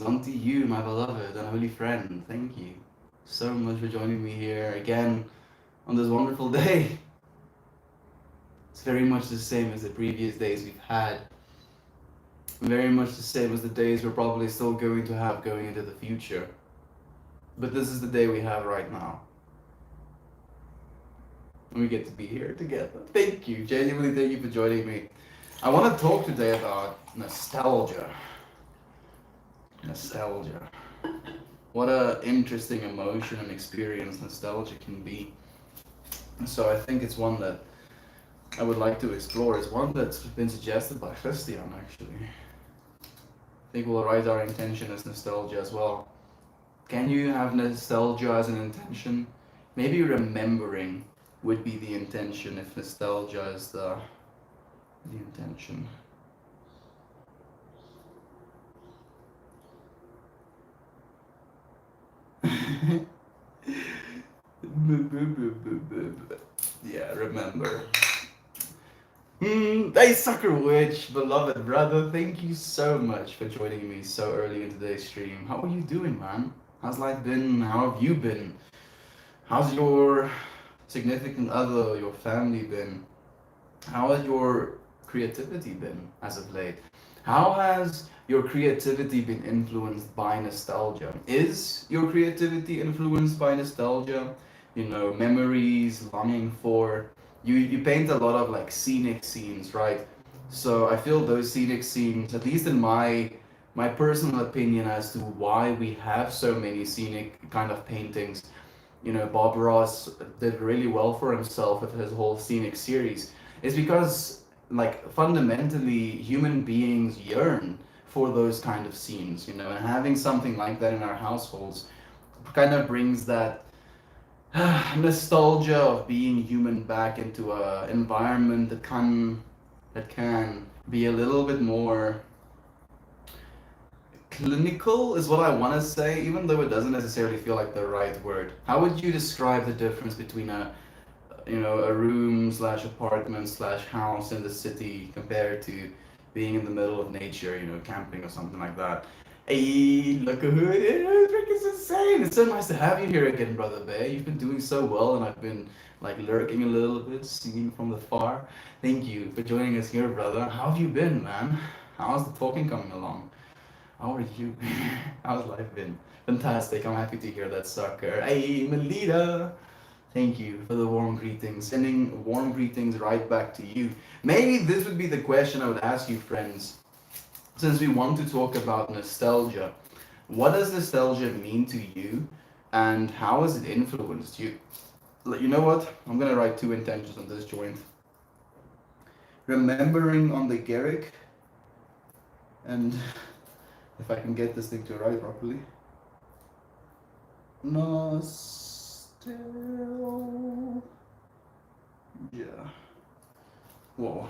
greetings unto you, my beloved and holy friend. Thank you so much for joining me here again on this wonderful day. It's very much the same as the previous days we've had, very much the same as the days we're probably still going to have going into the future. But this is the day we have right now. And we get to be here together. Thank you, genuinely thank you for joining me. I want to talk today about nostalgia. Nostalgia. What a interesting emotion and experience nostalgia can be. So I think it's one that I would like to explore. It's one that's been suggested by Christian actually. I think we'll write our intention as nostalgia as well. Can you have nostalgia as an intention? Maybe remembering would be the intention if nostalgia is the intention. Yeah, remember. Hey, Sucker Witch, beloved brother, thank you so much for joining me so early in today's stream. How are you doing, man? How's life been? How have you been? How's your significant other, your family been? How has your creativity been as of late? How has your creativity been influenced by nostalgia? Is your creativity influenced by nostalgia? You know, memories, longing for. You paint a lot of like scenic scenes, right? So I feel those scenic scenes, at least in my personal opinion as to why we have so many scenic kind of paintings. You know, Bob Ross did really well for himself with his whole scenic series. Is because like fundamentally human beings yearn for those kind of scenes, you know, and having something like that in our households kind of brings that nostalgia of being human back into a environment that can be a little bit more clinical is what I want to say, even though it doesn't necessarily feel like the right word. How would you describe the difference between a room slash apartment slash house in the city compared to being in the middle of nature, you know, camping or something like that? Hey, look at who it is! It's insane! It's so nice to have you here again, Brother Bay. You've been doing so well, and I've been like lurking a little bit, seeing from the far. Thank you for joining us here, brother. How have you been, man? How's the talking coming along? How are you? How's life been? Fantastic. I'm happy to hear that, sucker. Hey, Melita. Thank you for the warm greetings. Sending warm greetings right back to you. Maybe this would be the question I would ask you, friends. Since we want to talk about nostalgia, what does nostalgia mean to you and how has it influenced you? You know what? I'm going to write two intentions on this joint. Remembering on the Garrick, and if I can get this thing to write properly. Nostalgia. Whoa.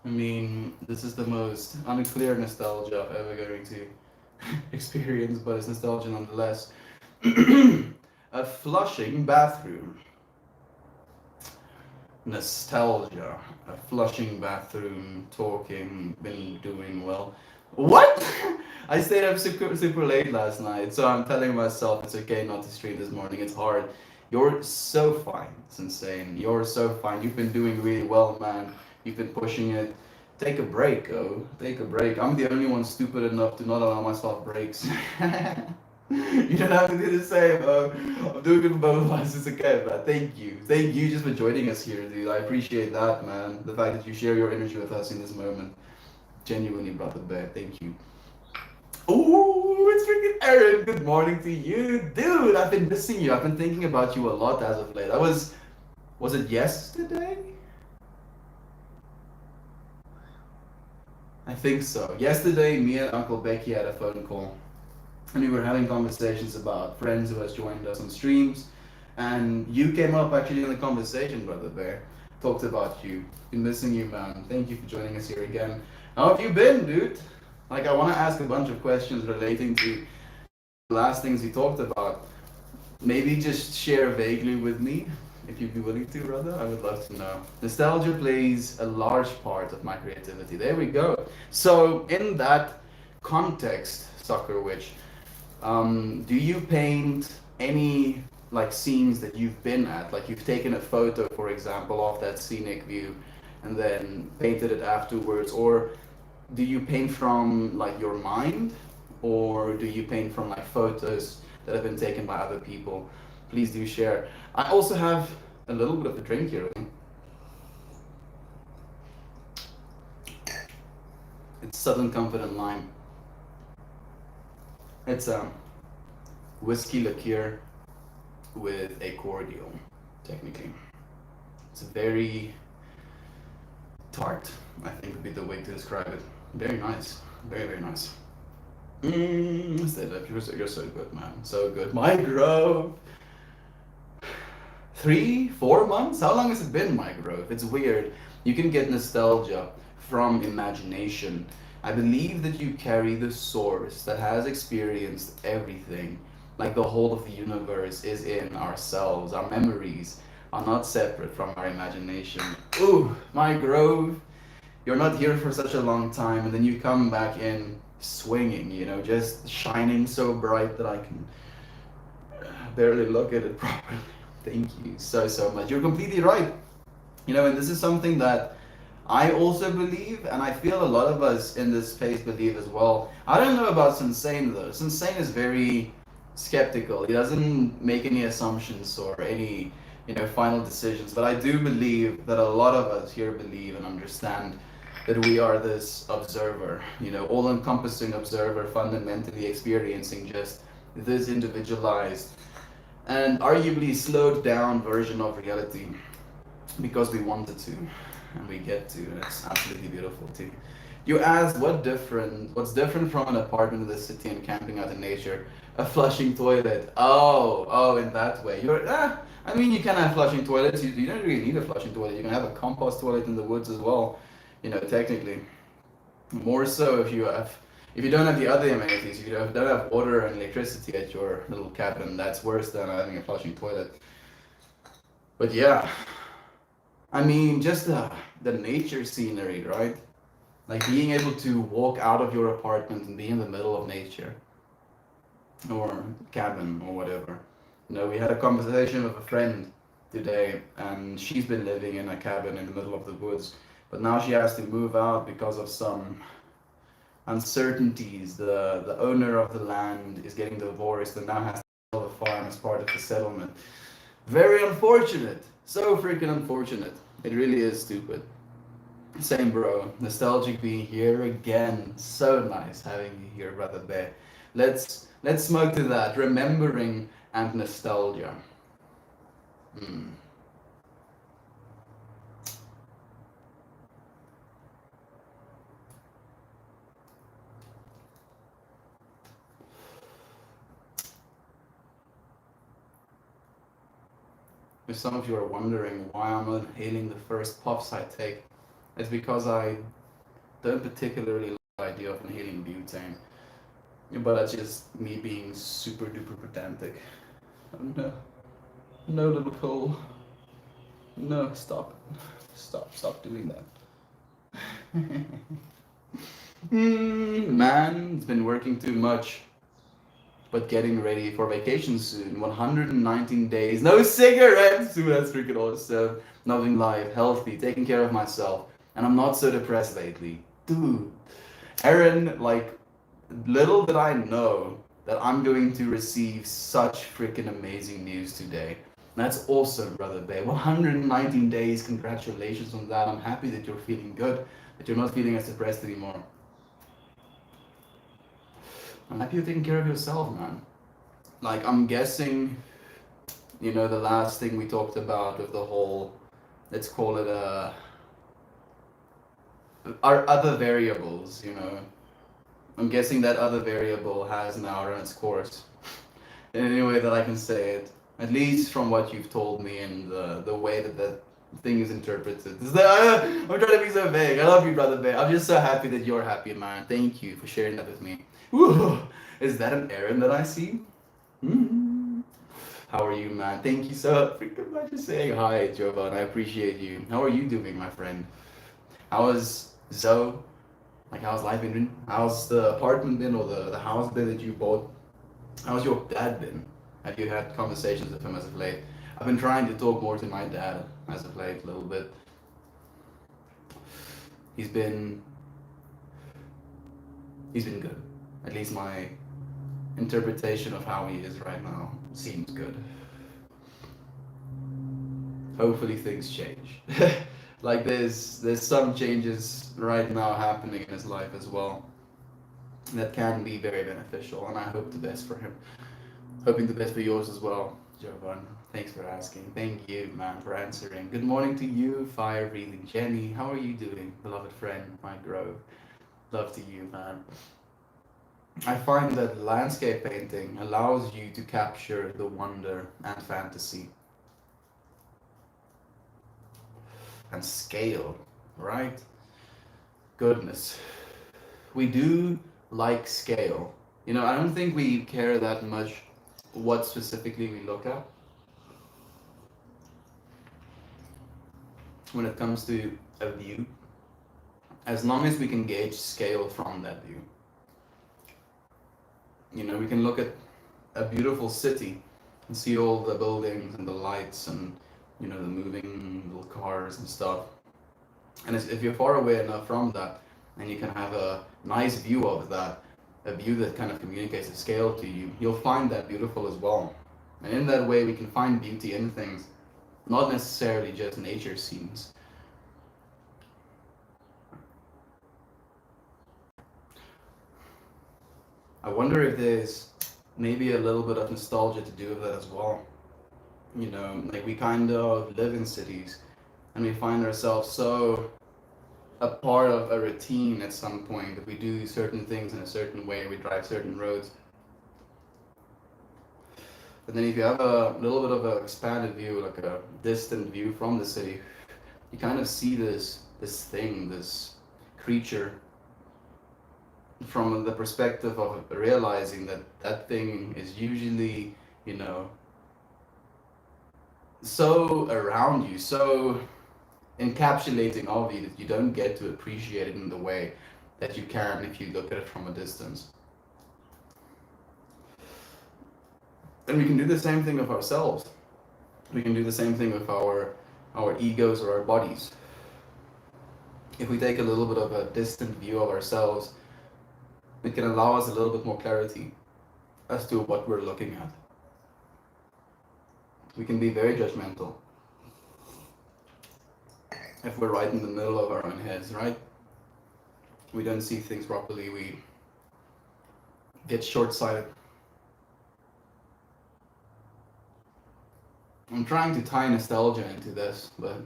I mean, this is the most unclear nostalgia I'm ever going to experience, but it's nostalgia nonetheless. A flushing bathroom. Nostalgia. A flushing bathroom, talking, been doing well. What? I stayed up super late last night, so I'm telling myself it's okay not to stream this morning. It's hard. You're so fine. It's insane. You're so fine. You've been doing really well, man. You've been pushing it. Take a break, oh. Take a break. I'm the only one stupid enough to not allow myself breaks. You don't have to do the same, oh. I'm doing it for both of us. It's okay, man. Thank you. Thank you just for joining us here, dude. I appreciate that, man. The fact that you share your energy with us in this moment. Genuinely, brother Bear. Thank you. Ooh, it's freaking Aaron. Good morning to you, dude. I've been missing you. I've been thinking about you a lot as of late. Was it yesterday? I think so. Yesterday, me and Uncle Becky had a phone call, and we were having conversations about friends who has joined us on streams, and you came up actually in the conversation, brother Bear. Talked about you. Been missing you, man. Thank you for joining us here again. How have you been, dude? Like, I want to ask a bunch of questions relating to the last things we talked about. Maybe just share vaguely with me, if you'd be willing to, brother. I would love to know. Nostalgia plays a large part of my creativity. There we go. So, in that context, Soccer Witch. Do you paint any like scenes that you've been at? Like you've taken a photo, for example, of that scenic view, and then painted it afterwards, or do you paint from like your mind, or do you paint from like photos that have been taken by other people? Please do share. I also have a little bit of a drink here. It's Southern Comfort and Lime. It's whiskey liqueur with a cordial, technically. It's very tart, I think would be the way to describe it. Very nice. Very, very nice. Stay up. You're so good, man. So good. My Grove. 3, 4 months? How long has it been, My Grove? It's weird. You can get nostalgia from imagination. I believe that you carry the source that has experienced everything. Like the whole of the universe is in ourselves. Our memories are not separate from our imagination. Ooh, My Grove. You're not here for such a long time, and then you come back in swinging, you know, just shining so bright that I can barely look at it properly. Thank you so much. You're completely right. You know, and this is something that I also believe, and I feel a lot of us in this space believe as well. I don't know about Sensane though. Sensane is very skeptical. He doesn't make any assumptions or any, you know, final decisions. But I do believe that a lot of us here believe and understand that we are this observer, you know, all-encompassing observer, fundamentally experiencing just this individualized and arguably slowed down version of reality because we wanted to and we get to, and it's absolutely beautiful too. You asked what's different from an apartment in the city and camping out in nature? A flushing toilet. Oh, in that way. I mean, you can have flushing toilets. You don't really need a flushing toilet. You can have a compost toilet in the woods as well. You know, technically, more so if you don't have the other amenities, if you don't have water and electricity at your little cabin, that's worse than having a flushing toilet. But yeah, I mean, just the nature scenery, right? Like being able to walk out of your apartment and be in the middle of nature or cabin or whatever. You know, we had a conversation with a friend today, and she's been living in a cabin in the middle of the woods, but now she has to move out because of some uncertainties. The owner of the land is getting divorced and now has to sell the farm as part of the settlement. Very unfortunate. So freaking unfortunate. It really is stupid. Same, bro. Nostalgic being here again. So nice having you here, brother Bear. Let's smoke to that. Remembering and nostalgia. Mm. If some of you are wondering why I'm inhaling the first puffs I take, it's because I don't particularly like the idea of inhaling butane. But that's just me being super duper pedantic. Oh no. No, little Cole. No, stop. Stop doing that. Man's been working too much, but getting ready for vacation soon. 119 days, no cigarettes. Ooh, that's freaking awesome. Loving life, healthy, taking care of myself, and I'm not so depressed lately. Dude, Aaron, like, little did I know that I'm going to receive such freaking amazing news today. That's awesome, brother babe. 119 days, congratulations on that. I'm happy that you're feeling good, that you're not feeling as depressed anymore. I'm happy you're taking care of yourself, man. Like, I'm guessing, you know, the last thing we talked about with the whole, let's call it our other variables, you know. I'm guessing that other variable has now run its course in any way that I can say it. At least from what you've told me and the way that that thing is interpreted. I'm trying to be so vague. I love you, brother Bear. I'm just so happy that you're happy, man. Thank you for sharing that with me. Ooh, is that an Aaron that I see? Mm-hmm. How are you, man? Thank you so freaking much for saying hi, Jovan. I appreciate you. How are you doing, my friend? How is Zoe? Like, how's life been? How's the apartment been, or the house been that you bought? How's your dad been? Have you had conversations with him as of late? I've been trying to talk more to my dad as of late a little bit. He's been he's been good. At least my interpretation of how he is right now seems good. Hopefully things change. Like, there's some changes right now happening in his life as well that can be very beneficial, and I hope the best for him. Hoping the best for yours as well, Jovan. Thanks for asking. Thank you, man, for answering. Good morning to you, fire breathing Jenny. How are you doing, beloved friend, my grove? Love to you, man. I find that landscape painting allows you to capture the wonder and fantasy and scale, right? Goodness. We do like scale. I don't think we care that much what specifically we look at when it comes to a view, as long as we can gauge scale from that view. We can look at a beautiful city and see all the buildings and the lights and the moving little cars and stuff. And if you're far away enough from that, and you can have a nice view of that, a view that kind of communicates a scale to you, you'll find that beautiful as well. And in that way, we can find beauty in things, not necessarily just nature scenes. I wonder if there's maybe a little bit of nostalgia to do with that as well. Like, we kind of live in cities and we find ourselves so a part of a routine at some point that we do certain things in a certain way, we drive certain roads. But then if you have a little bit of an expanded view, like a distant view from the city, you kind of see this thing, this creature, from the perspective of realizing that that thing is usually, so around you, so encapsulating of you, that you don't get to appreciate it in the way that you can if you look at it from a distance. And we can do the same thing with ourselves. We can do the same thing with our egos or our bodies. If we take a little bit of a distant view of ourselves, it can allow us a little bit more clarity as to what we're looking at. We can be very judgmental if we're right in the middle of our own heads, right? We don't see things properly, we get short-sighted. I'm trying to tie nostalgia into this, but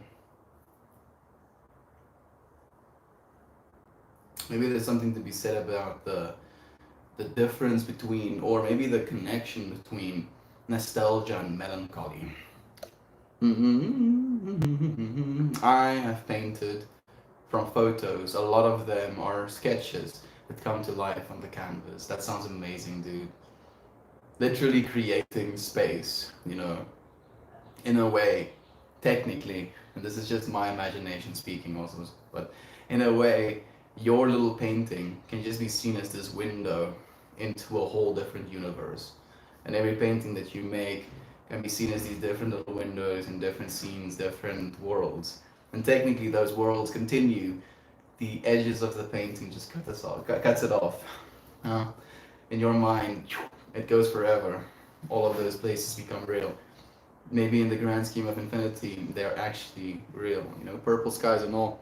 maybe there's something to be said about the difference between, or maybe the connection between nostalgia and melancholy. I have painted from photos. A lot of them are sketches that come to life on the canvas. That sounds amazing, dude. Literally creating space, in a way, technically, and this is just my imagination speaking also, but in a way, your little painting can just be seen as this window into a whole different universe. And every painting that you make can be seen as these different little windows and different scenes, different worlds. And technically those worlds continue. The edges of the painting just cuts it off. In your mind, it goes forever. All of those places become real. Maybe in the grand scheme of infinity, they're actually real, purple skies and all.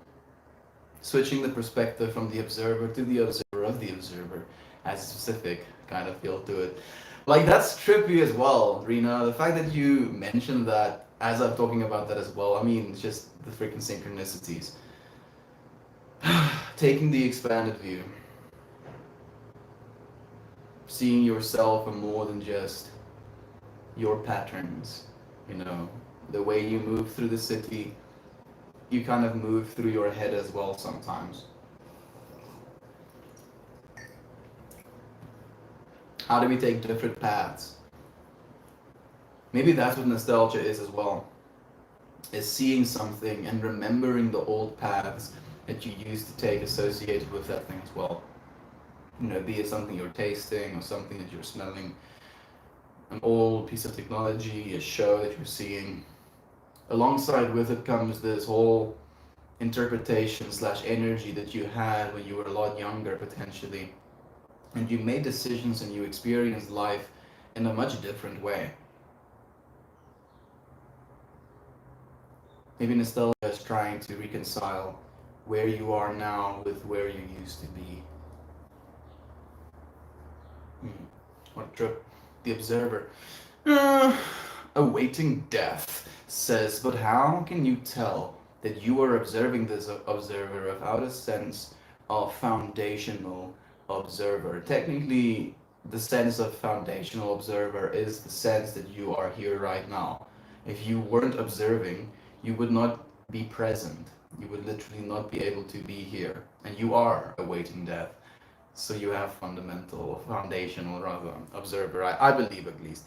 Switching the perspective from the observer to the observer of the observer has a specific kind of feel to it. Like, that's trippy as well, Rena. The fact that you mentioned that as I'm talking about that as well, I mean, it's just the freaking synchronicities. Taking the expanded view. Seeing yourself for more than just your patterns, the way you move through the city, you kind of move through your head as well sometimes. How do we take different paths? Maybe that's what nostalgia is as well. Is seeing something and remembering the old paths that you used to take associated with that thing as well. Be it something you're tasting or something that you're smelling, an old piece of technology, a show that you're seeing. Alongside with it comes this whole interpretation slash energy that you had when you were a lot younger potentially, and you made decisions and you experienced life in a much different way. Maybe nostalgia is trying to reconcile where you are now with where you used to be. What a trip. The Observer. Uh, Awaiting death says, but how can you tell that you are observing this observer without a sense of foundational observer? Technically, the sense of foundational observer is the sense that you are here right now. If you weren't observing, you would not be present. You would literally not be able to be here. And you are awaiting death. So you have fundamental, foundational, rather, observer, I believe at least.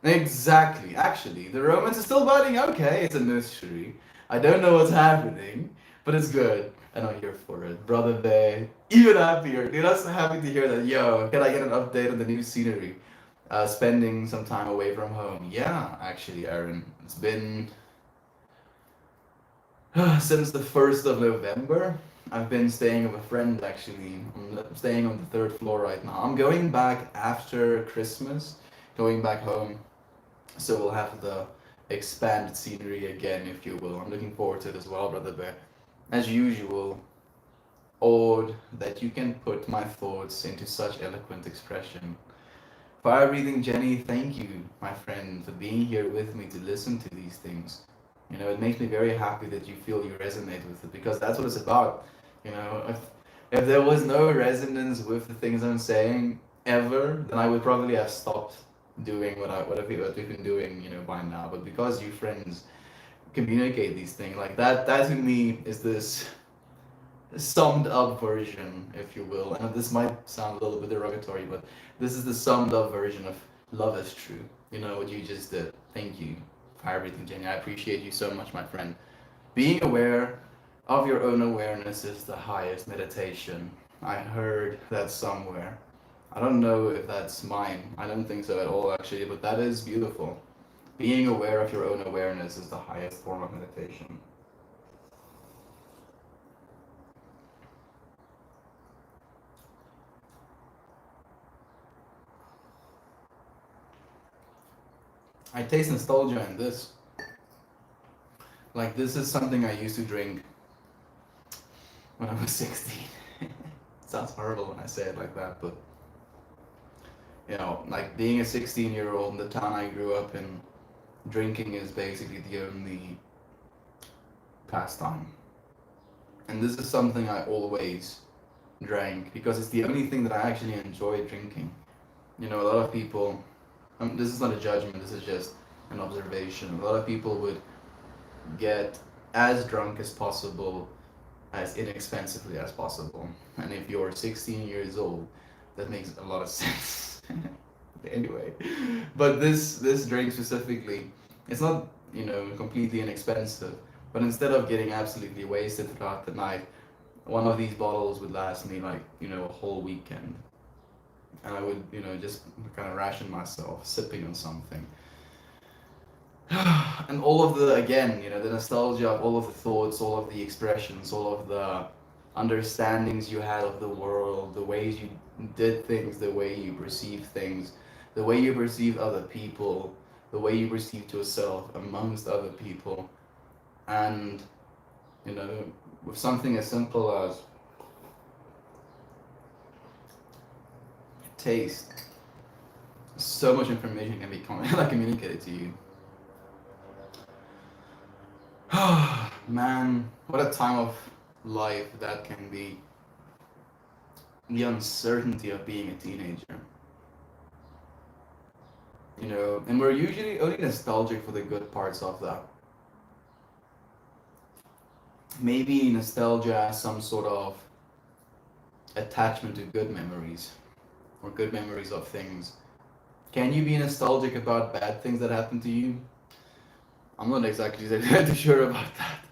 Exactly. Actually, the Romans are still voting. Okay, it's a mystery. I don't know what's happening, but it's good. And I'm here for it. Brother Bay, even happier. Dude, I'm so happy to hear that. Yo, can I get an update on the new scenery? Spending some time away from home. Yeah, actually, Aaron. It's been since the 1st of November. I've been staying with a friend actually. I'm staying on the third floor right now. I'm going back after Christmas, going back home. So we'll have the expanded scenery again, if you will. I'm looking forward to it as well, Brother Bear. As usual, awed that you can put my thoughts into such eloquent expression. Fire breathing Jenny, thank you, my friend, for being here with me to listen to these things. It makes me very happy that you feel you resonate with it because that's what it's about. If there was no resonance with the things I'm saying ever, then I would probably have stopped doing what we've been doing, by now. But because you friends communicate these things like that, that to me is this summed up version, if you will. And this might sound a little bit derogatory, but this is the summed up version of love is true. What you just did. Thank you for everything, Jenny. I appreciate you so much, my friend. Being aware of your own awareness is the highest meditation. I heard that somewhere. I don't know if that's mine. I don't think so at all, actually, but that is beautiful. Being aware of your own awareness is the highest form of meditation. I taste nostalgia in this. Like, this is something I used to drink when I was 16. It sounds horrible when I say it like that, but like being a 16-year-old in the town I grew up in, drinking is basically the only pastime. And this is something I always drank because it's the only thing that I actually enjoy drinking. A lot of people, this is not a judgment, this is just an observation. A lot of people would get as drunk as possible, as inexpensively as possible. And if you're 16 years old, that makes a lot of sense. Anyway, but this drink specifically, it's not completely inexpensive. But instead of getting absolutely wasted throughout the night, one of these bottles would last me like a whole weekend, and I would just kind of ration myself, sipping on something. And all of the again, the nostalgia of all of the thoughts, all of the expressions, all of the understandings you had of the world, the ways you did things, the way you perceive things, the way you perceive other people, the way you perceive yourself amongst other people, and with something as simple as taste, so much information can be communicated to you. Man, what a time of life that can be. The uncertainty of being a teenager. And we're usually only nostalgic for the good parts of that. Maybe nostalgia has some sort of attachment to good memories or good memories of things. Can you be nostalgic about bad things that happened to you? I'm not exactly too sure about that.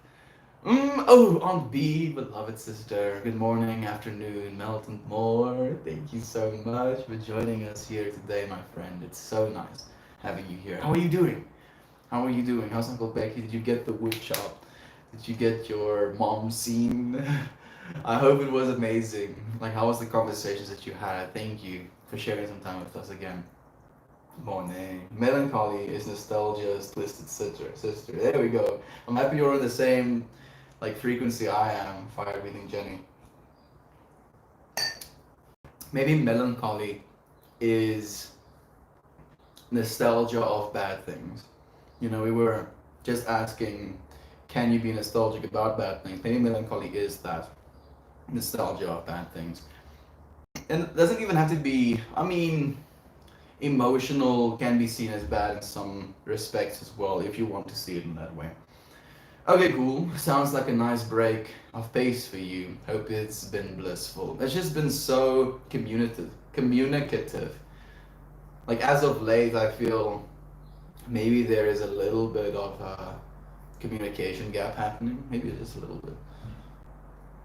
Oh, Aunt B, beloved sister. Good morning, afternoon, Melton Moore. Thank you so much for joining us here today, my friend. It's so nice having you here. How are you doing? How are you doing? How's Uncle Becky? Did you get the wood chop? Did you get your mom scene? I hope it was amazing. Like, how was the conversations that you had? Thank you for sharing some time with us again. Morning. Melancholy is nostalgia's twisted sister. There we go. I'm happy you're on the same like frequency I am. Fire breathing Jenny. Maybe melancholy is nostalgia of bad things. You know, we were just asking, can you be nostalgic about bad things? Maybe melancholy is that nostalgia of bad things. And it doesn't even have to be, I mean, emotional can be seen as bad in some respects as well, if you want to see it in that way. Okay, cool. Sounds like a nice break of pace for you. Hope it's been blissful. It's just been so communicative. Like as of late, I feel maybe there is a little bit of a communication gap happening. Maybe just a little bit,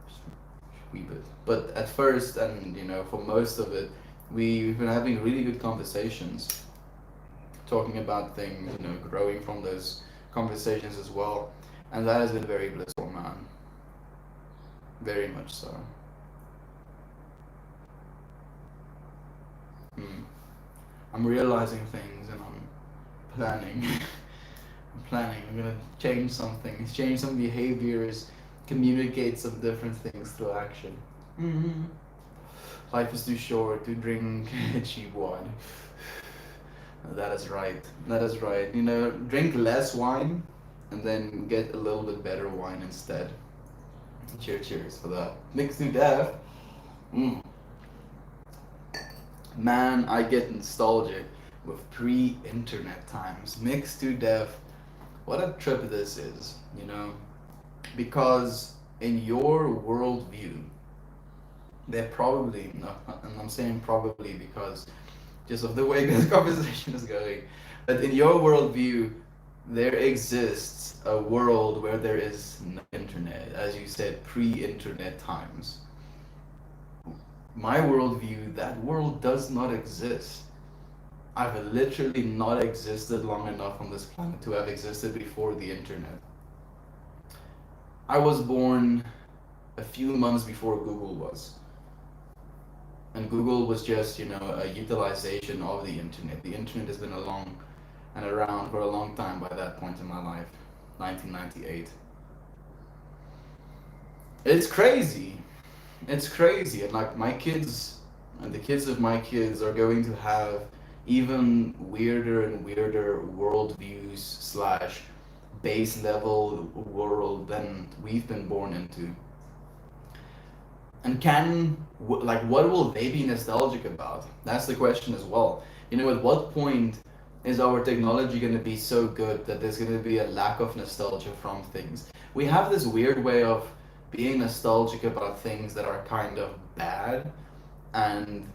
just a wee bit. But at first, and for most of it, we've been having really good conversations, talking about things, growing from those conversations as well, and that has been very blissful, man. Very much so. Hmm. I'm realizing things and I'm planning. I'm planning. I'm gonna change some things, change some behaviors, communicate some different things through action. Hmm. Life is too short to drink cheap wine. That is right. That is right. Drink less wine and then get a little bit better wine instead. Cheers for that. Mixed to death. Mm. Man, I get nostalgic with pre-internet times. Mixed to death. What a trip this is, because in your worldview, they're probably, no, and I'm saying probably because just of the way this conversation is going, but in your worldview, there exists a world where there is no internet, as you said, pre-internet times. My worldview, that world does not exist. I've literally not existed long enough on this planet to have existed before the internet. I was born a few months before Google was. And Google was just, a utilization of the internet. The internet has been along and around for a long time by that point in my life, 1998. It's crazy. It's crazy. And like my kids and the kids of my kids are going to have even weirder and weirder worldviews slash base level world than we've been born into. And what will they be nostalgic about? That's the question as well. At what point is our technology going to be so good that there's going to be a lack of nostalgia from things? We have this weird way of being nostalgic about things that are kind of bad, and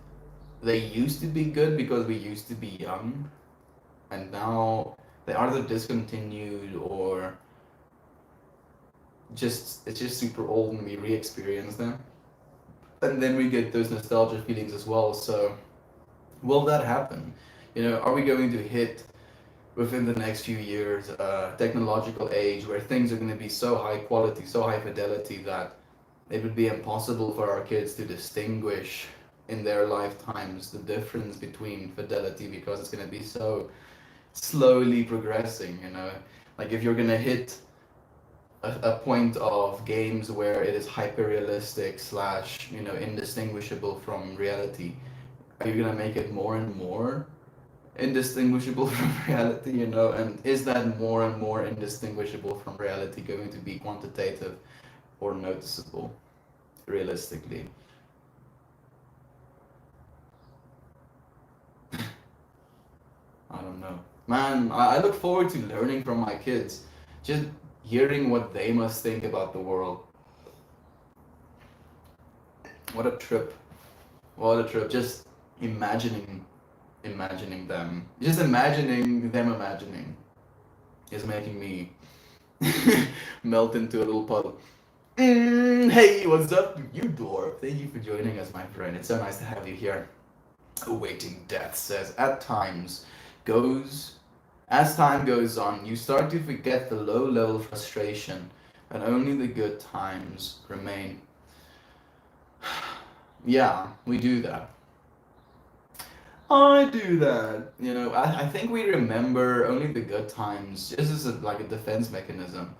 they used to be good because we used to be young, and now they either discontinued or it's just super old and we re-experience them. And then we get those nostalgia feelings as well. So, will that happen? Are we going to hit within the next few years a technological age where things are going to be so high quality, so high fidelity that it would be impossible for our kids to distinguish in their lifetimes the difference between fidelity because it's going to be so slowly progressing, Like if you're going to hit a point of games where it is hyper realistic slash indistinguishable from reality, are you gonna make it more and more indistinguishable from reality, and is that more and more indistinguishable from reality going to be quantitative or noticeable realistically? I don't know, man. I look forward to learning from my kids, just hearing what they must think about the world. What a trip. What a trip. Just imagining them. Just imagining them imagining is making me melt into a little puddle. Hey, what's up, you dwarf? Thank you for joining us, my friend. It's so nice to have you here. Awaiting Death says, goes, as time goes on, you start to forget the low-level frustration, and only the good times remain. Yeah, we do that. I do that. I think we remember only the good times, just as like a defense mechanism.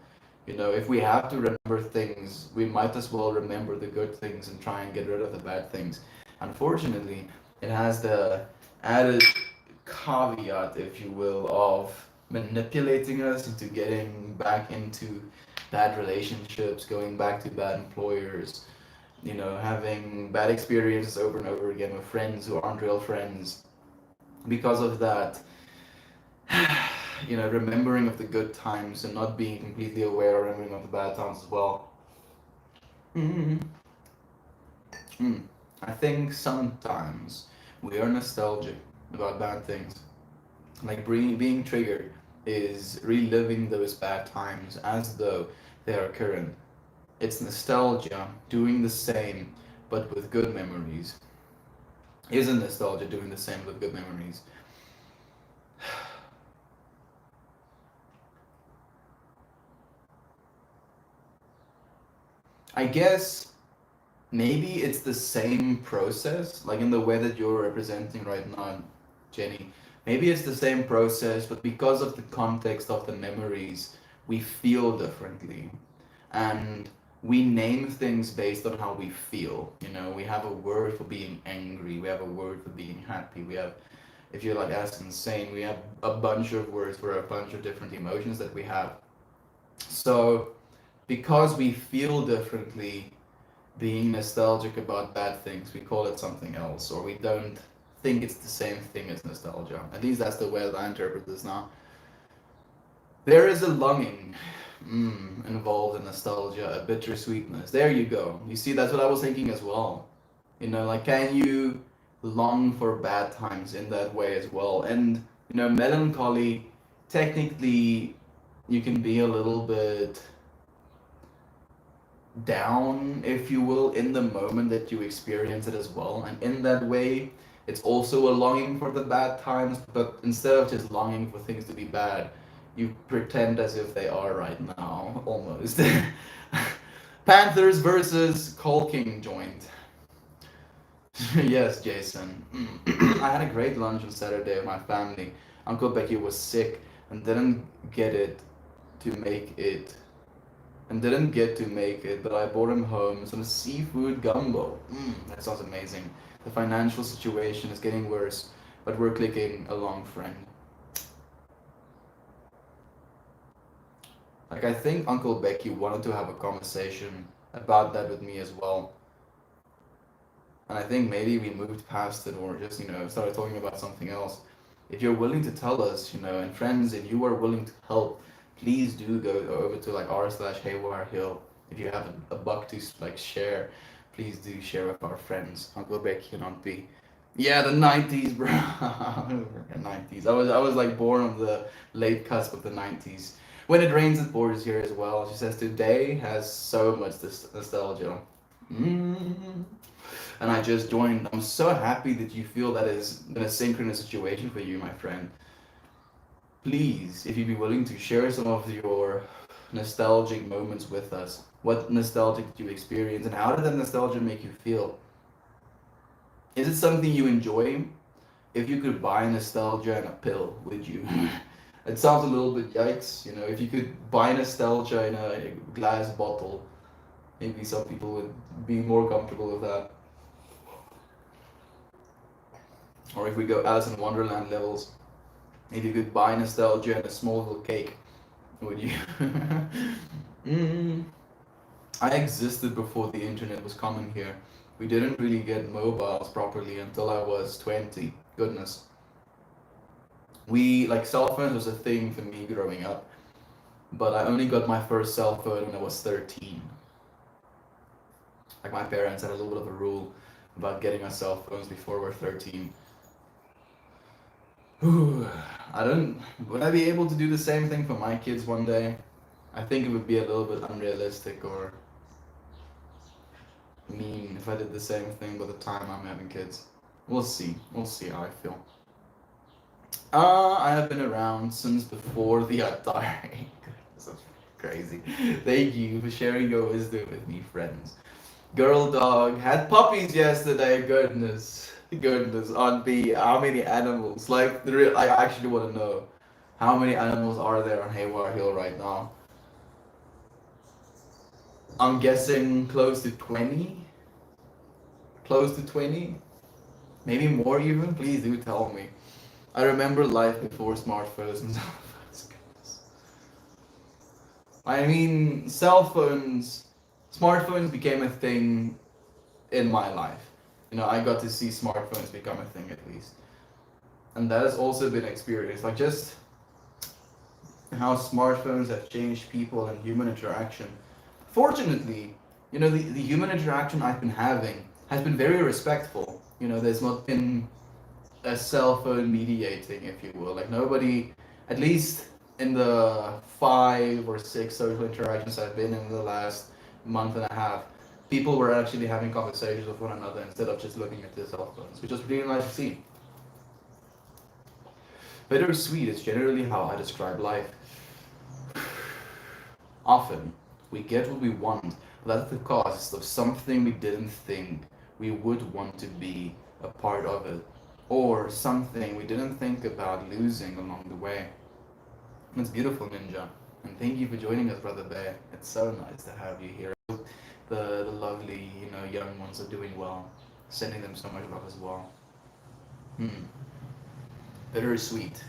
If we have to remember things, we might as well remember the good things and try and get rid of the bad things. Unfortunately, it has the added caveat, if you will, of manipulating us into getting back into bad relationships, going back to bad employers, having bad experiences over and over again with friends who aren't real friends. Because of that, remembering of the good times and not being completely aware of remembering of the bad times as well. mm Mm. I think sometimes we are nostalgic about bad things. Like being triggered is reliving those bad times as though they are current. It's nostalgia doing the same but with good memories. Isn't nostalgia doing the same with good memories? I guess maybe it's the same process, like in the way that you're representing right now, Jenny. Maybe it's the same process, but because of the context of the memories, we feel differently. And we name things based on how we feel. We have a word for being angry, we have a word for being happy, we have, if you're like as insane, we have a bunch of words for a bunch of different emotions that we have. So, because we feel differently, being nostalgic about bad things, we call it something else, or we don't think it's the same thing as nostalgia. At least that's the way that I interpret this now. There is a longing involved in nostalgia, a bittersweetness. There you go. You see, that's what I was thinking as well. Like, can you long for bad times in that way as well? And, melancholy, technically, you can be a little bit down, if you will, in the moment that you experience it as well. And in that way, it's also a longing for the bad times, but instead of just longing for things to be bad, you pretend as if they are right now, almost. Panthers versus Colking joint. Yes, Jason. I had a great lunch on Saturday with my family. Uncle Becky was sick and to make it didn't get to make it, but I brought him home some seafood gumbo. That sounds amazing. The financial situation is getting worse, but we're clicking along, friend. Like, I think Uncle Becky wanted to have a conversation about that with me as well. And I think maybe we moved past it or just, started talking about something else. If you're willing to tell us, and friends, if you are willing to help, please do go over to like r/Haywire Hill. If you have a buck to like share, please do share with our friends. Uncle Beck cannot be. Yeah, the 90s, bro. 90s. I was like born on the late cusp of the 90s. When it rains, it pours here as well. She says today has so much this nostalgia. Mm. And I just joined. I'm so happy that you feel that is an asynchronous situation for you, my friend. Please, if you'd be willing to share some of your nostalgic moments with us. What nostalgia did you experience, and how did that nostalgia make you feel? Is it something you enjoy? If you could buy nostalgia in a pill, would you? It sounds a little bit yikes, if you could buy nostalgia in a glass bottle, maybe some people would be more comfortable with that. Or if we go Alice in Wonderland levels, if you could buy nostalgia in a small little cake, would you? mm, I existed before the internet was common here. We didn't really get mobiles properly until I was 20. Goodness. Like, cell phones was a thing for me growing up, but I only got my first cell phone when I was 13. Like, my parents had a little bit of a rule about getting us cell phones before we're 13. I don't. Would I be able to do the same thing for my kids one day? I think it would be a little bit unrealistic or mean if I did the same thing by the time I'm having kids. We'll see. We'll see how I feel. I have been around since before the Atari. This is crazy. Thank you for sharing your wisdom with me, friends. Girl dog had puppies yesterday. Goodness, goodness. On the how many animals? Like the real, I actually want to know how many animals are there on Haywire Hill right now. I'm guessing close to 20. Close to 20, maybe more even. Please do tell me. I remember life before smartphones and cell phones. I mean, cell phones, smartphones became a thing in my life. You know, I got to see smartphones become a thing at least. And that has also been experienced. Like just how smartphones have changed people and human interaction. Fortunately, you know, the human interaction I've been having has been very respectful. You know, there's not been a cell phone mediating, if you will. Like nobody, at least in the 5 or 6 social interactions I've been in the last month and a half, people were actually having conversations with one another instead of just looking at their cell phones, which was really nice to see. Bittersweet is generally how I describe life. Often, we get what we want, but at the cost of something we didn't think we would want to be a part of it, or something we didn't think about losing along the way. It's beautiful, Ninja, and thank you for joining us, Brother Bear. It's so nice to have you here. The lovely, you know, young ones are doing well. Sending them so much love as well. Hmm. Bittersweet.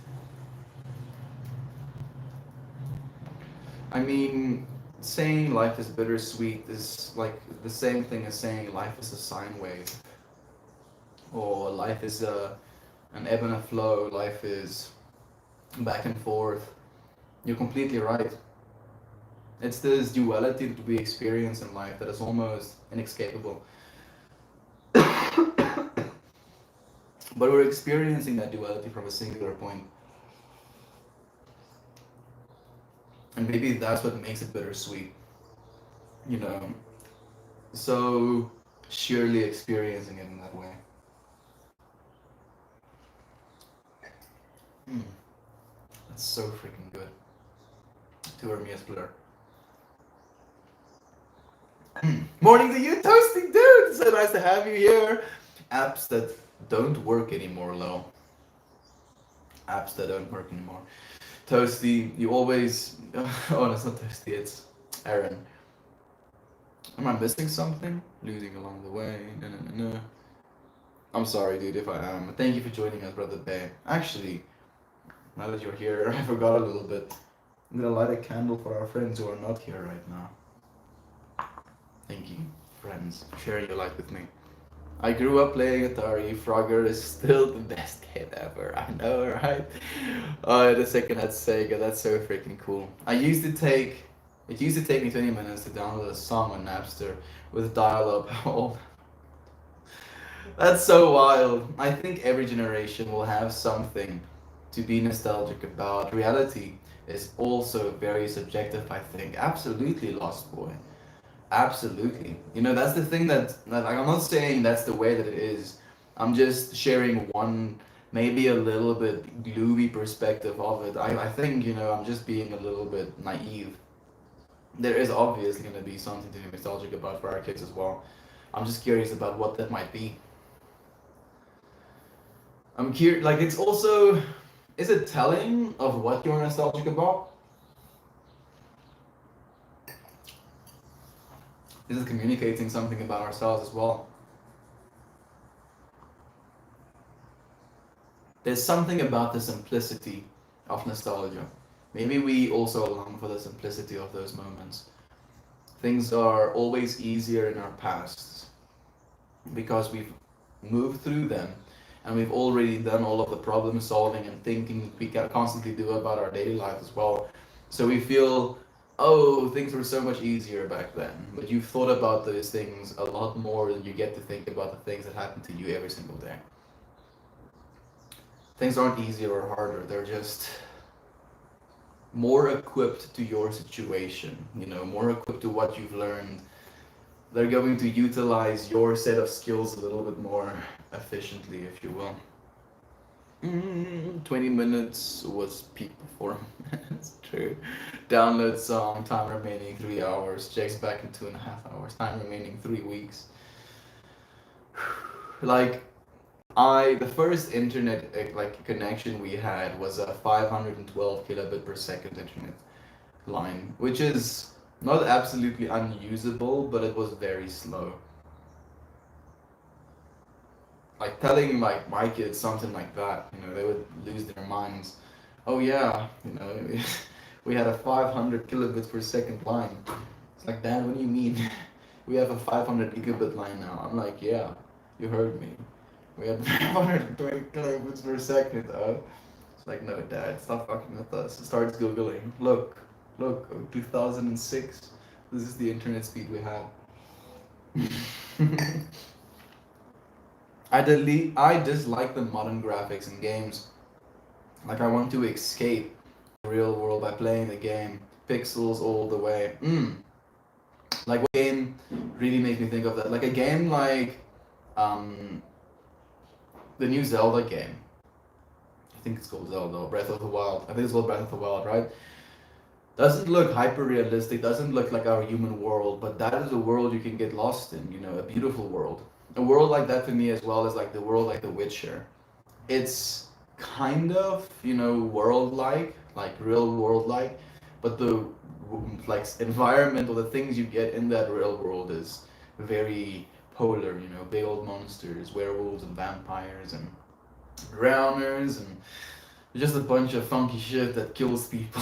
I mean, saying life is bittersweet is like the same thing as saying life is a sine wave, or life is an ebb and a flow, life is back and forth. You're completely right. It's this duality that we experience in life that is almost inescapable. But we're experiencing that duality from a singular point. And maybe that's what makes it bittersweet, you know. So surely experiencing it in that way. Mm, that's so freaking good. To our Mia Splitter. Morning to you, Toasty dude! So nice to have you here. Apps that don't work anymore, Lo. Apps that don't work anymore. Toasty, you always. Oh, no, it's not Toasty, it's Aaron. Am I missing something? Losing along the way. No, no, no, no. I'm sorry, dude, if I am. Thank you for joining us, Brother Bear. Actually, now that you're here, I forgot a little bit. I'm gonna light a candle for our friends who are not here right now. Thank you, friends, for sharing your life with me. I grew up playing Atari. Frogger is still the best kid ever. I know, right? The second had Sega. That's so freaking cool. It used to take me 20 minutes to download a song on Napster with dial-up. Oh, that's so wild. I think every generation will have something to be nostalgic about. Reality is also very subjective, I think. Absolutely, Lost Boy. Absolutely. You know, that's the thing that like, I'm not saying that's the way that it is. I'm just sharing one, maybe a little bit gloomy perspective of it. I think, you know, I'm just being a little bit naive. There is obviously going to be something to be nostalgic about for our kids as well. I'm just curious about what that might be. I'm curious, like, it's also, is it telling of what you're nostalgic about? Is it communicating something about ourselves as well? There's something about the simplicity of nostalgia. Maybe we also long for the simplicity of those moments. Things are always easier in our pasts because we've moved through them and we've already done all of the problem solving and thinking we can constantly do about our daily life as well. So we feel, oh, things were so much easier back then. But you've thought about those things a lot more than you get to think about the things that happen to you every single day. Things aren't easier or harder, they're just more equipped to your situation, more equipped to what you've learned. They're going to utilize your set of skills a little bit more efficiently, if you will. 20 minutes was peak performance. True. Download song, time remaining 3 hours. Checks back in 2.5 hours. Time remaining 3 weeks. Like, the first internet like connection we had was a 512 kilobit per second internet line, which is not absolutely unusable, but it was very slow. Like telling like my kids something like that, they would lose their minds. Oh yeah, we had a 500 kilobits per second line. It's like, Dad, what do you mean? We have a 500 gigabit line now. I'm like, yeah, you heard me. We had 520 kilobits per second. It's like, no, Dad, stop fucking with us. It starts googling. Look, 2006. This is the internet speed we have. I dislike the modern graphics in games. Like, I want to escape the real world by playing the game. Pixels all the way. Like, what game really makes me think of that? Like a game like um, the new Zelda game. I think it's called Zelda, Breath of the Wild. I think it's called Breath of the Wild, right? Doesn't look hyper realistic, doesn't look like our human world, but that is a world you can get lost in, a beautiful world. A world like that for me as well is like the world like The Witcher. It's kind of, world like real world like, but the like environment or the things you get in that real world is very polar, big old monsters, werewolves and vampires and drowners and just a bunch of funky shit that kills people.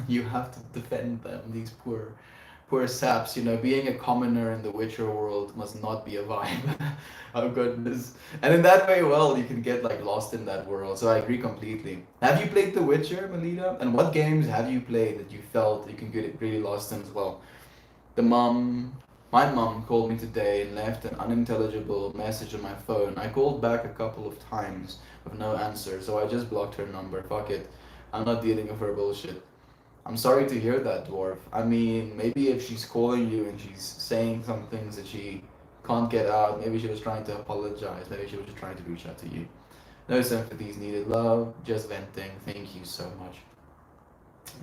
You have to defend them, these poor saps. Being a commoner in the Witcher world must not be a vibe. Oh goodness. And in that way, well, you can get like lost in that world. So I agree completely. Have you played The Witcher, Melita? And what games have you played that you felt you can get really lost in as well? The mom, my mom called me today and left an unintelligible message on my phone. I called back a couple of times with no answer, so I just blocked her number. Fuck it. I'm not dealing with her bullshit. I'm sorry to hear that, dwarf. I mean, maybe if she's calling you and she's saying some things that she can't get out, maybe she was trying to apologize. Maybe she was just trying to reach out to you. No sympathies needed, love. Just venting. Thank you so much.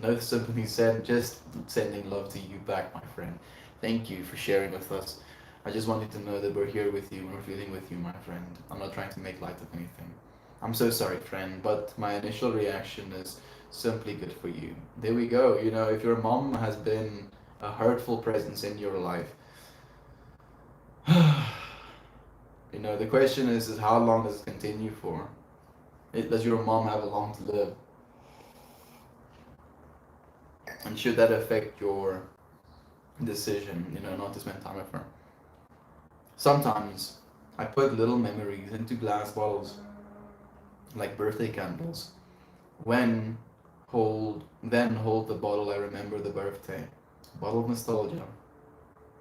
No sympathy said, just sending love to you back, my friend. Thank you for sharing with us. I just wanted to know that we're here with you and we're feeling with you, my friend. I'm not trying to make light of anything. I'm so sorry, friend, but my initial reaction is simply good for you. There we go. If your mom has been a hurtful presence in your life, the question is how long does it continue for? Does your mom have a long to live? And should that affect your decision, not to spend time with her? Sometimes I put little memories into glass bottles, like birthday candles. When hold the bottle, I remember the birthday. Bottle of nostalgia.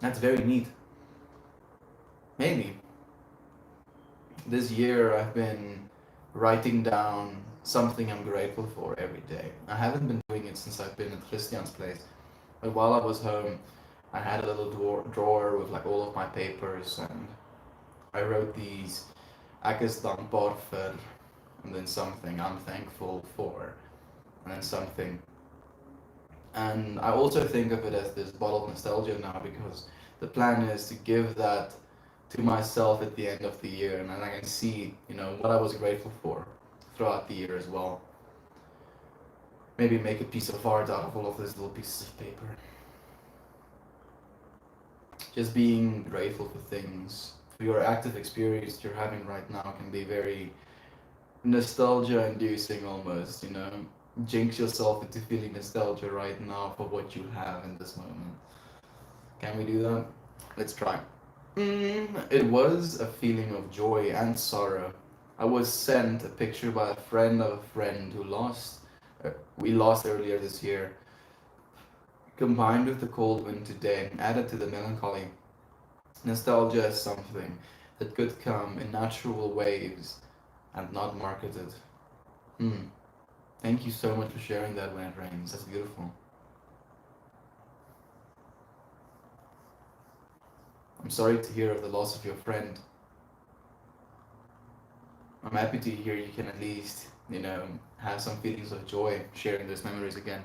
That's very neat. Maybe this year I've been writing down something I'm grateful for every day. I haven't been doing it since I've been at Christian's place. But while I was home, I had a little drawer with like all of my papers, and I wrote these Ek is dankbaar vir, and then something I'm thankful for, and then something. And I also think of it as this bottle of nostalgia now, because the plan is to give that to myself at the end of the year, and then I can see, what I was grateful for throughout the year as well. Maybe make a piece of art out of all of these little pieces of paper. Just being grateful for things, for your active experience you're having right now, can be very nostalgia inducing almost, jinx yourself into feeling nostalgia right now for what you have in this moment. Can we do that? Let's try. It was a feeling of joy and sorrow. I was sent a picture by a friend of a friend who we lost earlier this year. Combined with the cold wind today, added to the melancholy, nostalgia is something that could come in natural waves and not marketed. Hmm. Thank you so much for sharing that when it rains. That's beautiful. I'm sorry to hear of the loss of your friend. I'm happy to hear you can at least, have some feelings of joy sharing those memories again.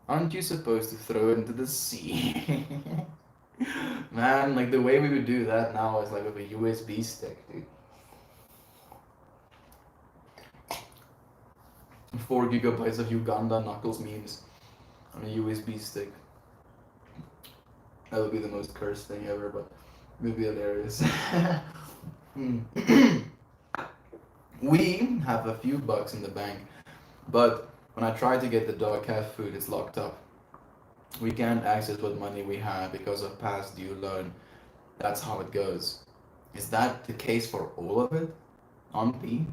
Aren't you supposed to throw it into the sea? Man, like the way we would do that now is like with a USB stick, dude. 4 gigabytes of Uganda Knuckles memes on a USB stick. That would be the most cursed thing ever, but it would be hilarious. Hmm. We have a few bucks in the bank, but when I try to get the dog cat food, it's locked up. We can't access what money we have because of past due loan. That's how it goes. Is that the case for all of it? On P?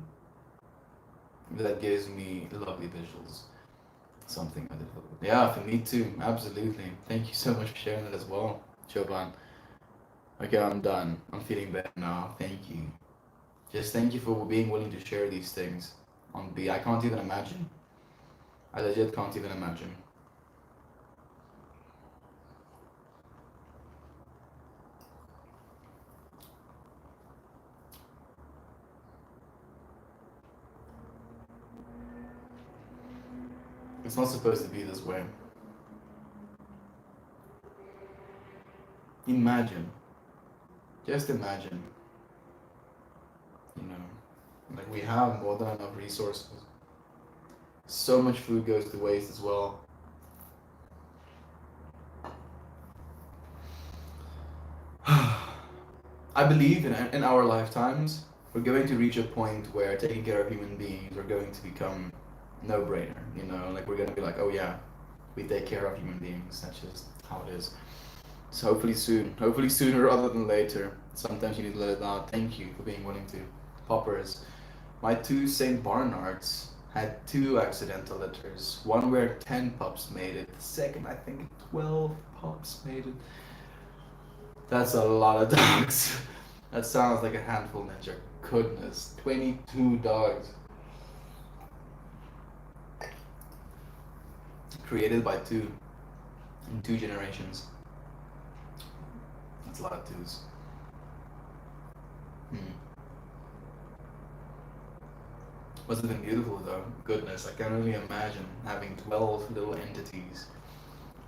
That gives me lovely visuals. Something I did. Yeah, for me too. Absolutely. Thank you so much for sharing that as well, Choban. Okay, I'm done. I'm feeling better now. Thank you. Just thank you for being willing to share these things on B. I can't even imagine. I legit can't even imagine. It's not supposed to be this way. Imagine. Just imagine. You know, like we have more than enough resources. So much food goes to waste as well. I believe in our lifetimes, we're going to reach a point where taking care of human beings are going to become no brainer. Like we're going to be like, oh yeah, we take care of human beings. That's just how it is. So hopefully soon. Hopefully sooner rather than later. Sometimes you need to let it out. Thank you for being willing to. Poppers. My two St. Bernards had two accidental litters. One where 10 pups made it. The second, I think 12 pups made it. That's a lot of dogs. That sounds like a handful, Ninja. Goodness. 22 dogs. Created by two. In 2 generations. That's a lot of twos. Hmm. Must have been beautiful though. Goodness, I can only imagine having 12 little entities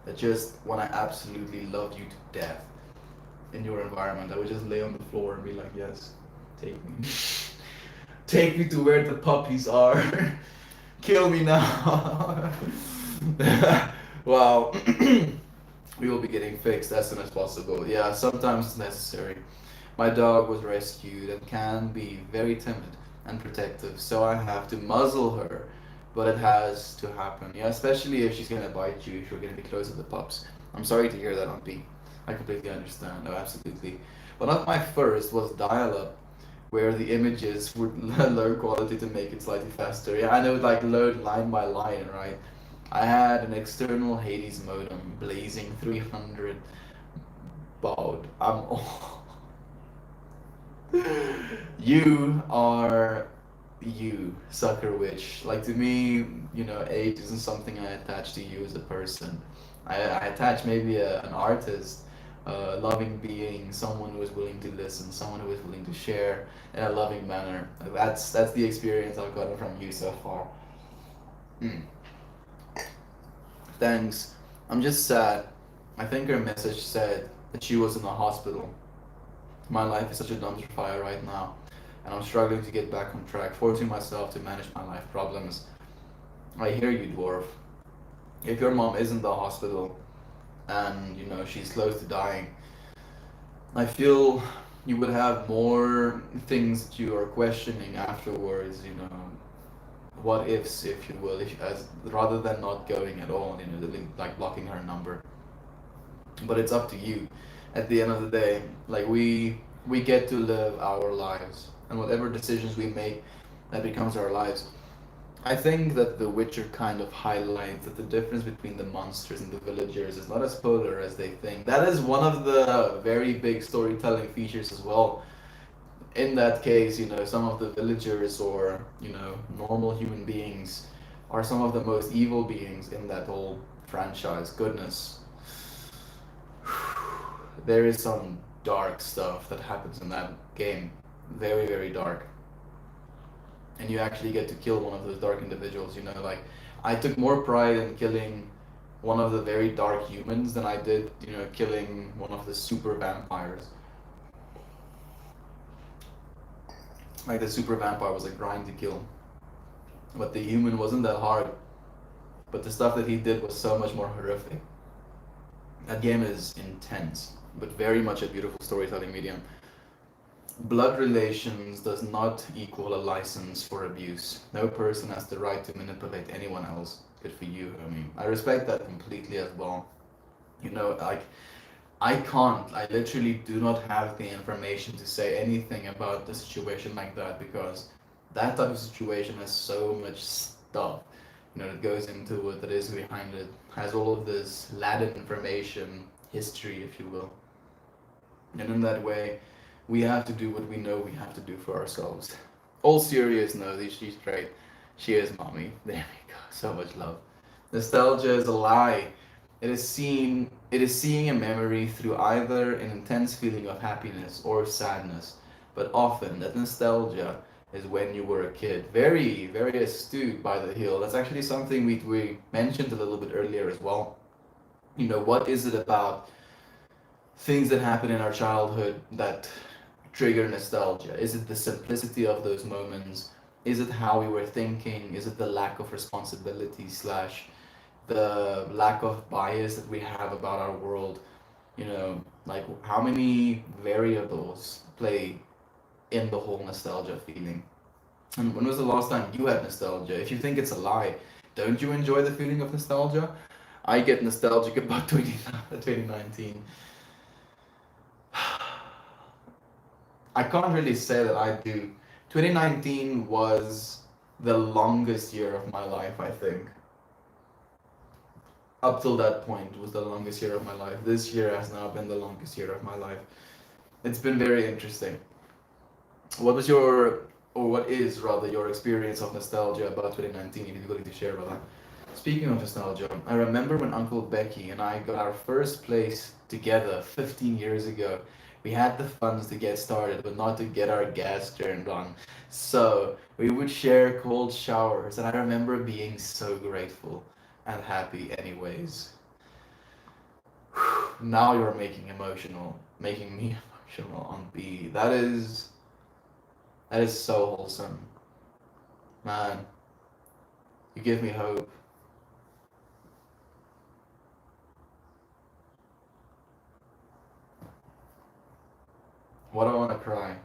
that just want to absolutely love you to death in your environment. I would just lay on the floor and be like, yes, take me. Take me to where the puppies are. Kill me now. Wow. We will be getting fixed as soon as possible. Yeah, sometimes it's necessary. My dog was rescued and can be very timid and protective, so I have to muzzle her. But it has to happen. Yeah, especially if she's gonna bite you, if you're gonna be close to the pups. I'm sorry to hear that, Auntie. I completely understand. No, absolutely. One of my first was dial-up, where the images would low quality to make it slightly faster. Yeah, I know, like load line by line, right? I had an external Hades modem blazing 300 baud. You are you, sucker witch. Like to me, age isn't something I attach to you as a person. I attach maybe an artist, a loving being, someone who is willing to listen, someone who is willing to share in a loving manner. That's the experience I've gotten from you so far. Mm. Thanks. I'm just sad. I think her message said that she was in the hospital. My life is such a dumpster fire right now, and I'm struggling to get back on track, forcing myself to manage my life problems. I hear you, dwarf. If your mom is in the hospital and she's close to dying, I feel you would have more things that you are questioning afterwards. What ifs, if you will, if as rather than not going at all. Like blocking her number. But it's up to you. At the end of the day, like we get to live our lives, and whatever decisions we make, that becomes our lives. I think that The Witcher kind of highlights that the difference between the monsters and the villagers is not as polar as they think. That is one of the very big storytelling features as well. In that case, some of the villagers or normal human beings are some of the most evil beings in that whole franchise. Goodness, there is some dark stuff that happens in that game. Very, very dark. And you actually get to kill one of those dark individuals. You know, like I took more pride in killing one of the very dark humans than I did, killing one of the super vampires. Like the super vampire was a grind to kill, but the human wasn't that hard. But the stuff that he did was so much more horrific. That game is intense, but very much a beautiful storytelling medium. Blood relations does not equal a license for abuse. No person has the right to manipulate anyone else. Good for you, homie. I respect that completely as well. Like I literally do not have the information to say anything about the situation like that because that type of situation has so much stuff, that goes into what it is behind it. Has all of this laden information, history, if you will. And in that way, we have to do what we know we have to do for ourselves. All serious, no, she's great. She is mommy. There we go. So much love. Nostalgia is a lie. It is seeing a memory through either an intense feeling of happiness or sadness. But often that nostalgia is when you were a kid. Very, very astute by the hill. That's actually something we mentioned a little bit earlier as well. What is it about things that happen in our childhood that trigger nostalgia? Is it the simplicity of those moments? Is it how we were thinking? Is it the lack of responsibility slash the lack of bias that we have about our world? Like how many variables play in the whole nostalgia feeling? And when was the last time you had nostalgia? If you think it's a lie, don't you enjoy the feeling of nostalgia? I get nostalgic about 2019. I can't really say that I do. 2019 was the longest year of my life, I think. Up till that point was the longest year of my life. This year has now been the longest year of my life. It's been very interesting. What was your, or what is rather, your experience of nostalgia about 2019, if you're willing to share about that? Speaking of nostalgia, I remember when Uncle Becky and I got our first place together 15 years ago. We had the funds to get started, but not to get our gas turned on. So we would share cold showers, and I remember being so grateful and happy, anyways. Now you're making me emotional on B. That is so wholesome, man. You give me hope. What I want to cry.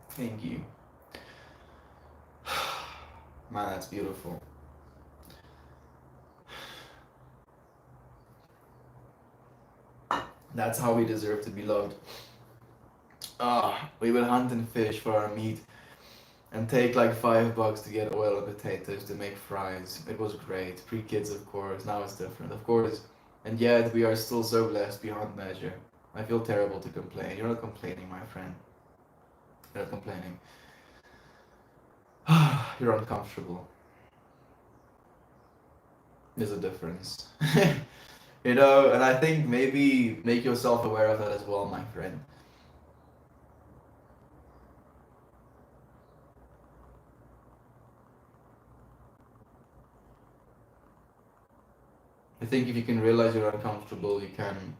Thank you. Man, that's beautiful. That's how we deserve to be loved. We would hunt and fish for our meat and take like $5 to get oil and potatoes to make fries. It was great. Pre-kids, of course. Now it's different, of course. And yet we are still so blessed beyond measure. I feel terrible to complain. You're not complaining, my friend. You're not complaining. You're uncomfortable. There's a difference. And I think maybe make yourself aware of that as well, my friend. I think if you can realize you're uncomfortable, you can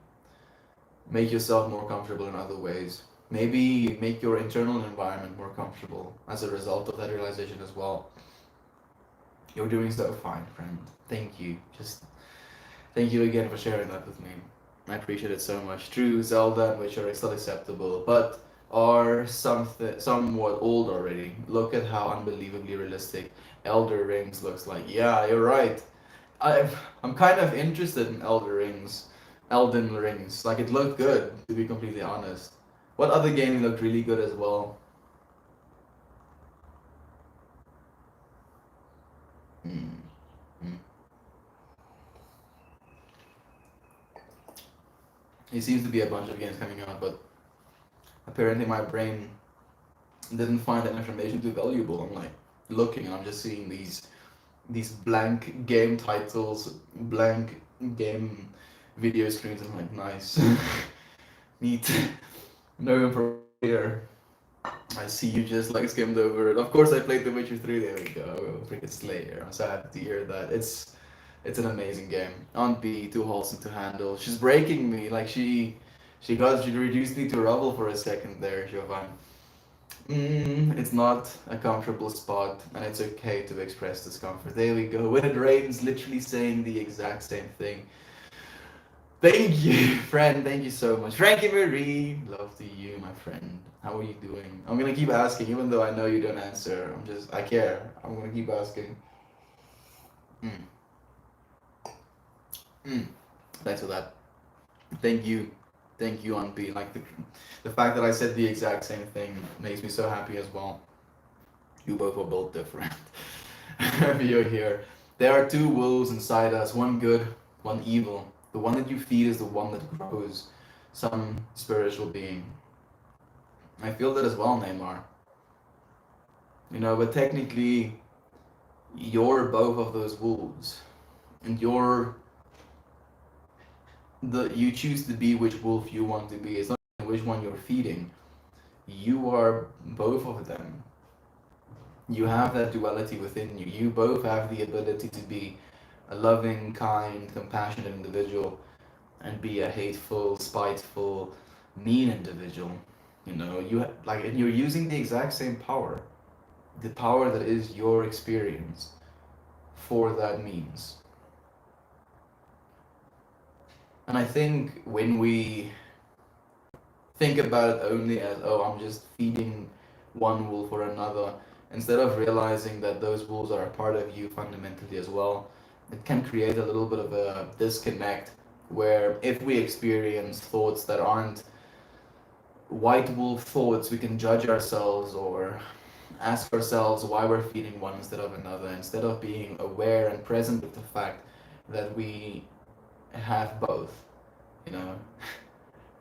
make yourself more comfortable in other ways. Maybe make your internal environment more comfortable as a result of that realization as well. You're doing so fine, friend. Thank you. Just thank you again for sharing that with me. I appreciate it so much. True, Zelda and Witcher are still acceptable, but are somewhat old already. Look at how unbelievably realistic Elder Rings looks like. Yeah, you're right. I'm kind of interested in Elden Rings. Like it looked good, to be completely honest. What other game looked really good as well? Hmm. Hmm. It seems to be a bunch of games coming out, but apparently my brain didn't find that information too valuable. I'm like looking and I'm just seeing these these blank game titles, blank game video screens. I'm like, nice. Neat. No improvement here. I see you just like skimmed over it. Of course, I played The Witcher 3. There we go. Freaking Slayer. I'm so happy to hear that. It's an amazing game. Aunt B, too wholesome to handle. She's breaking me. Like she reduced me to rubble for a second there, Jovan. It's not a comfortable spot, and it's okay to express discomfort. There we go. When it rains, literally saying the exact same thing. Thank you, friend. Thank you so much. Frankie Marie, love to you, my friend. How are you doing? I'm gonna keep asking, even though I know you don't answer. I care. I'm gonna keep asking. Mm, mm. Thanks for that. Thank you. Thank you, on B. Like the fact that I said the exact same thing makes me so happy as well. You both are both different. You're here. There are two wolves inside us, one good, one evil. The one that you feed is the one that grows. Some spiritual being. I feel that as well, Neymar. But technically, you're both of those wolves, and you choose to be which wolf you want to be. It's not which one you're feeding. You are both of them. You have that duality within you. You both have the ability to be a loving, kind, compassionate individual and be a hateful, spiteful, mean individual. And you're using the exact same power, the power that is your experience, for that means. And I think when we think about it only as, oh, I'm just feeding one wolf or another, instead of realizing that those wolves are a part of you fundamentally as well, it can create a little bit of a disconnect where if we experience thoughts that aren't white wolf thoughts, we can judge ourselves or ask ourselves why we're feeding one instead of another, instead of being aware and present with the fact that we have both. You know,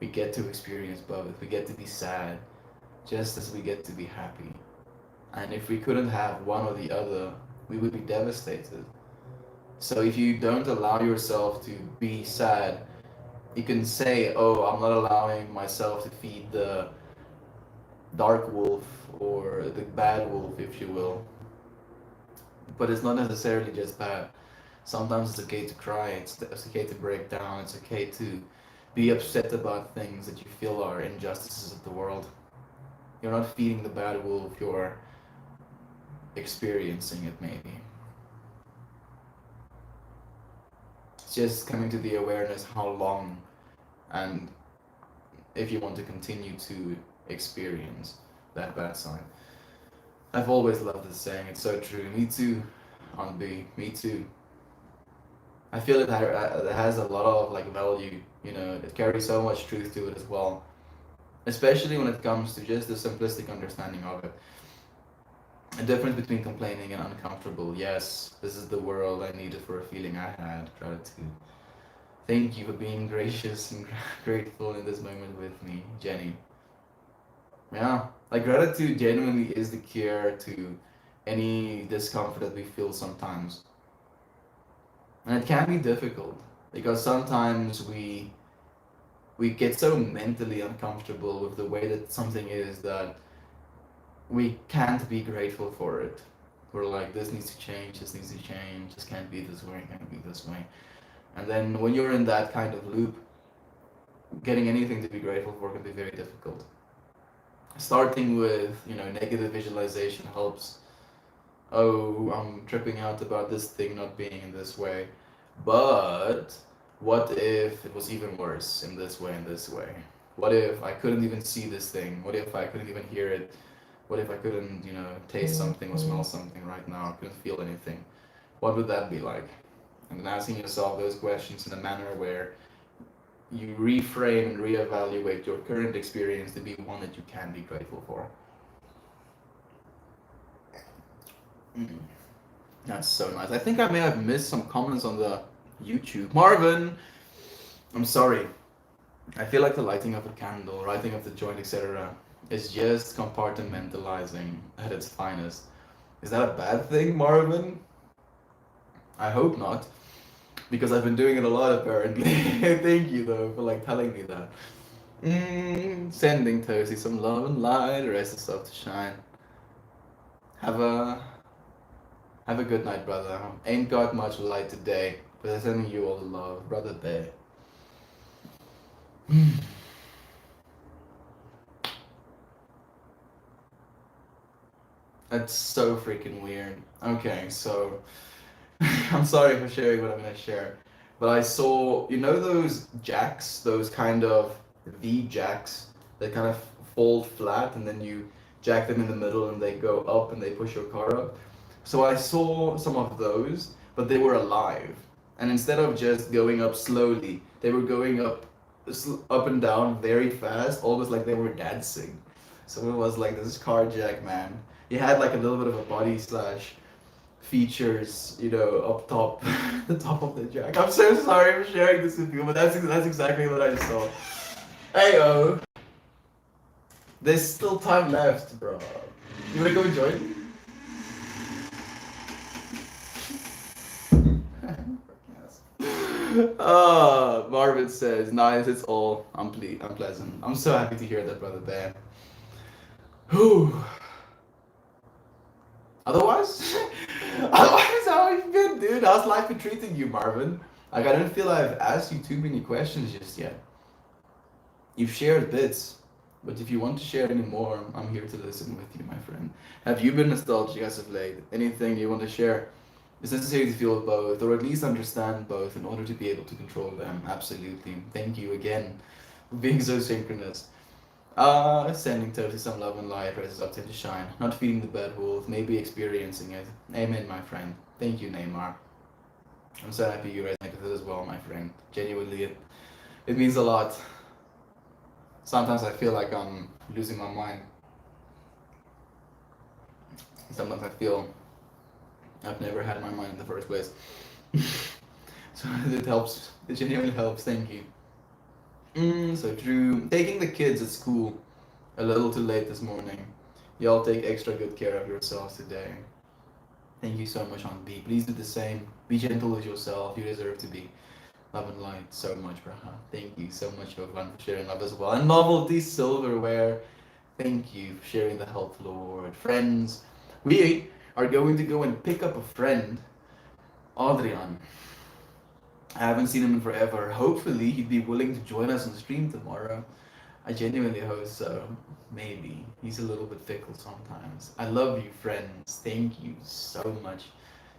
we get to experience both. We get to be sad just as we get to be happy. And if we couldn't have one or the other, we would be devastated. So if you don't allow yourself to be sad, you can say, oh, I'm not allowing myself to feed the dark wolf or the bad wolf, if you will. But it's not necessarily just bad. Sometimes it's okay to cry, it's okay to break down, it's okay to be upset about things that you feel are injustices of the world. You're not feeding the bad wolf, you're experiencing it maybe. It's just coming to the awareness how long and if you want to continue to experience that bad side. I've always loved this saying, it's so true. Me too, on B, me too. I feel it has a lot of like value, it carries so much truth to it as well. Especially when it comes to just the simplistic understanding of it. A difference between complaining and uncomfortable. Yes, this is the world I needed for a feeling I had. Gratitude. Thank you for being gracious and grateful in this moment with me, Jenny. Yeah, like gratitude genuinely is the cure to any discomfort that we feel sometimes. And it can be difficult because sometimes we get so mentally uncomfortable with the way that something is that we can't be grateful for it. We're like, this needs to change, this can't be this way, can't be this way. And then when you're in that kind of loop, getting anything to be grateful for can be very difficult. Starting with, negative visualization helps. Oh, I'm tripping out about this thing not being in this way. But what if it was even worse in this way and this way? What if I couldn't even see this thing? What if I couldn't even hear it? What if I couldn't, taste something or smell something right now? I couldn't feel anything. What would that be like? And then asking yourself those questions in a manner where you reframe and reevaluate your current experience to be one that you can be grateful for. Mm. That's so nice. I think I may have missed some comments on the YouTube. Marvin, I'm sorry. I feel like the lighting of a candle, lighting of the joint, etc., is just compartmentalizing at its finest. Is that a bad thing, Marvin? I hope not, because I've been doing it a lot apparently. Thank you though for like telling me that. Sending Toasty some love and light, the rest is stuff to shine. Have a have a good night, brother. Ain't got much light today, but I'm sending you all the love, brother Bear. That's so freaking weird. Okay, so I'm sorry for sharing what I'm gonna share, but I saw, you know, those jacks, those kind of V jacks that kind of fold flat and then you jack them in the middle and they go up and they push your car up. So I saw some of those, but they were alive. And instead of just going up slowly, they were going up up and down very fast, almost like they were dancing. So it was like this car jack, man. He had like a little bit of a body slash features, you know, up top, the top of the jack. I'm so sorry for sharing this with you, but that's exactly what I saw. Heyo, there's still time left, bro. You wanna go join? Marvin says, nice, it's all unpleasant. I'm so happy to hear that, brother Bear. Whew. Otherwise, otherwise, how have you been, dude? How's life been treating you, Marvin? Like, I don't feel I've asked you too many questions just yet. You've shared bits, but if you want to share any more, I'm here to listen with you, my friend. Have you been nostalgic as of late? Anything you want to share? It's necessary to feel both, or at least understand both, in order to be able to control them. Absolutely. Thank you again for being so synchronous. Sending totally some love and light, raises up to shine. Not feeding the bad wolf, maybe experiencing it. Amen, my friend. Thank you, Neymar. I'm so happy you resonate with it as well, my friend. Genuinely, it means a lot. Sometimes I feel like I'm losing my mind. Sometimes I feel I've never had my mind in the first place. So it helps. It genuinely helps. Thank you. So Drew, taking the kids at school a little too late this morning. Y'all take extra good care of yourselves today. Thank you so much, Aunt B. Please do the same. Be gentle with yourself. You deserve to be love and light so much, Braha. Thank you so much, Jovan, for sharing love as well. And Novelty Silverware, thank you for sharing the help, Lord. Friends, we are going to go and pick up a friend, Adrian. I haven't seen him in forever. Hopefully, he'd be willing to join us on the stream tomorrow. I genuinely hope so. Maybe. He's a little bit fickle sometimes. I love you, friends. Thank you so much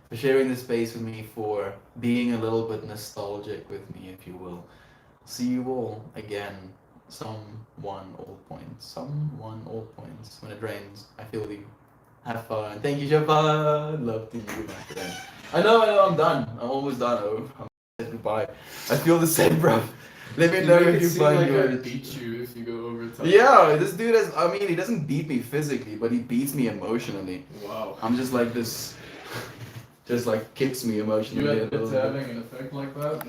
for sharing this space with me, for being a little bit nostalgic with me, if you will. See you all again. Someone all points. When it rains, I feel you. Have fun. Thank you, Japan. Love to you, my friend. I know, I'm done. I'm almost done. I'm goodbye. I feel the same, bro. Let me know if you find like yours. I beat you if you go over time. Yeah, this dude has. I mean, he doesn't beat me physically, but he beats me emotionally. Wow. I'm just like this. Just like kicks me emotionally. You had it's having an effect like that?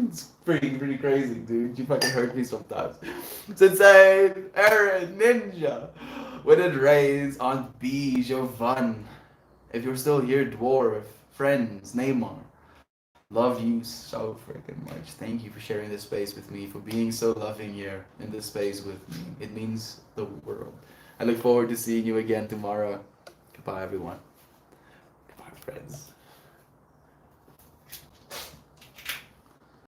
It's pretty crazy, dude. You fucking hurt me sometimes. It's insane. Aaron, Ninja. When it rains, Aunt B, Jovan. If you're still here, Dwarf, friends, Neymar. Love you so freaking much. Thank you for sharing this space with me, for being so loving here in this space with me. It means the world. I look forward to seeing you again tomorrow. Goodbye, everyone. Goodbye, friends.